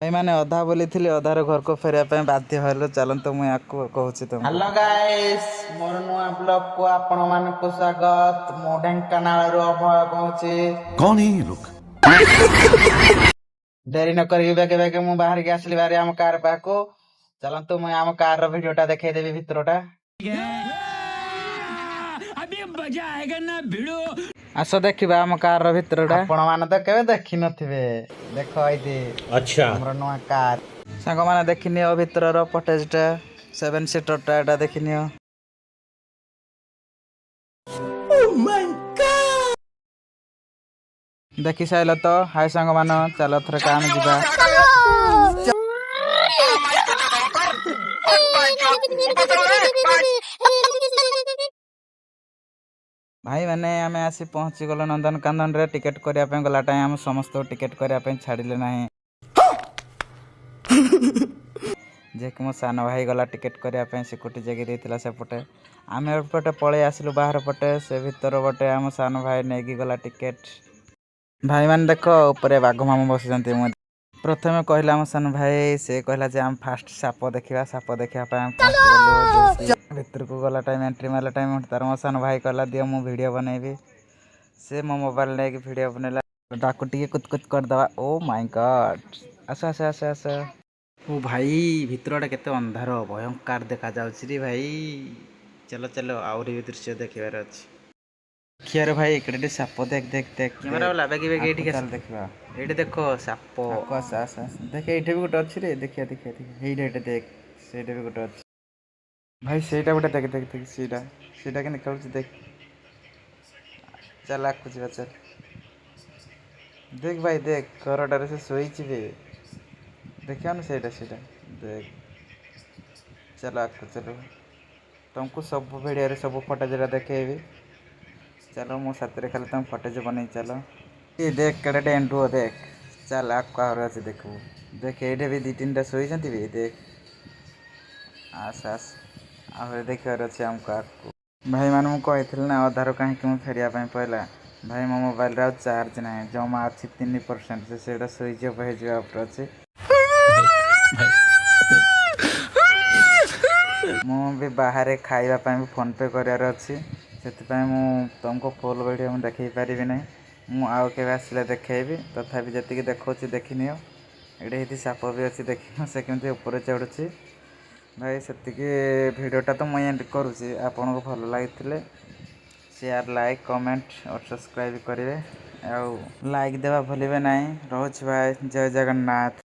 भाई मैंने अधा बोली थी अधार घर को फेरिया बाध्य हल चलत मुझे कहूँ तुम। हेलो गाइस मोर नुआ ब्लॉग को आपण मानक स्वागत। मो ढेंकानाल अभय कहूँ। कौन है ये लोग? डेरी न करी बेगे बेगे मु बाहर के आसली बारी आम कार पाको चलतु मुझे आम कार वीडियोटा देखदेवी भितरटा। अभी मजा आएगा ना भिड़ो। आस देखा आम कार भितरटा आपण मैंने तो केवे देखी नथिबे। देख ये अच्छा हमर नुआ कार सांग मैंने देखनी भितर फटेजटा 7 सीटरटा एटा देखनी। देखी साइल तो हाय सांग मान चल थर काम जीवा। भाई मैंने आम आसी पहुँची गल नंदनकानन रे टिकेट करने गला टाइम आम समस्त टिकेट करने छाड़िले ना जे कि मो सान भाई गला टिकेट करने सिक्यूरीटी जगह देता सेपटे आम एपटे पलि आसलु बाहर पटे से भीतर पटे आम सान भाई नहीं गला टिकेट। भाई मैंने देख ऊपर बाघ मामू बस प्रथम कहला आम सान भाई से कहला जे आम फास्ट साप देखा भीतर को गला टाइम एंट्री मारला टाइम तार मो सान भाई कहला दियो मु वीडियो बनैबी से मो मोबाइल नहीं वीडियो बनैला डाकू टी कुछ करदे। ओ माय गॉड आस आस आस आस ओ भाई भितरटा केते अंधार भयंकर देखा जाउछि रे भाई। चलो चलो आउरी दृश्य देखिबार अछि। खियार भाई इकड़े साप देख देख देख कैमरा वाला बेगी बेगी एठी चल देखबा एठी देखो साप आस आस आस देख एठी भी गोटे अछि रे देखिया देखिया देखिया एठी देख सेठी भी गोटे अछि भाई सेटा गोटे देख देख देख सीटा सीटा के निकलुछि देख चल आकु जीवा चल देख भाई देख करटारे से सोईछि बे देखिया ना सेटा सेटा देख चल आकु चलो तुमको सब वीडियो रे सब फटेज देखेबी। चलो मो साथ खाली तुम फटेज बन चलो ये देख कड़े एंडुओ देख चल आकु अच्छे देखू देख ये भी 2-3टा शोती भी देख आस आस आ देखार अच्छे आमको आगू भाई मैंने मुझे कही ना अधार कहीं फेरिया पहला भाई मो मोबाइल रे चार्ज ना जमा अच्छी 3% से स्विच अफ हो अच्छे भी बाहर खावाई भी फोन पे करार अच्छी से तुमको फुल वीडियो मुझे देखी पारि ना मुझे आसले देखी तथापि जी देखा देखनी ये साप भी अच्छी देखनी से कमी ऊपर चढ़ुची भाई से भिडटा तो मुझे एंड करुँची आपन को भल लगी शेयर लाइक कमेंट और सब्सक्राइब करेंगे आउ लाइक देवा भूलिए ना। रोच भाई जय जगन्नाथ।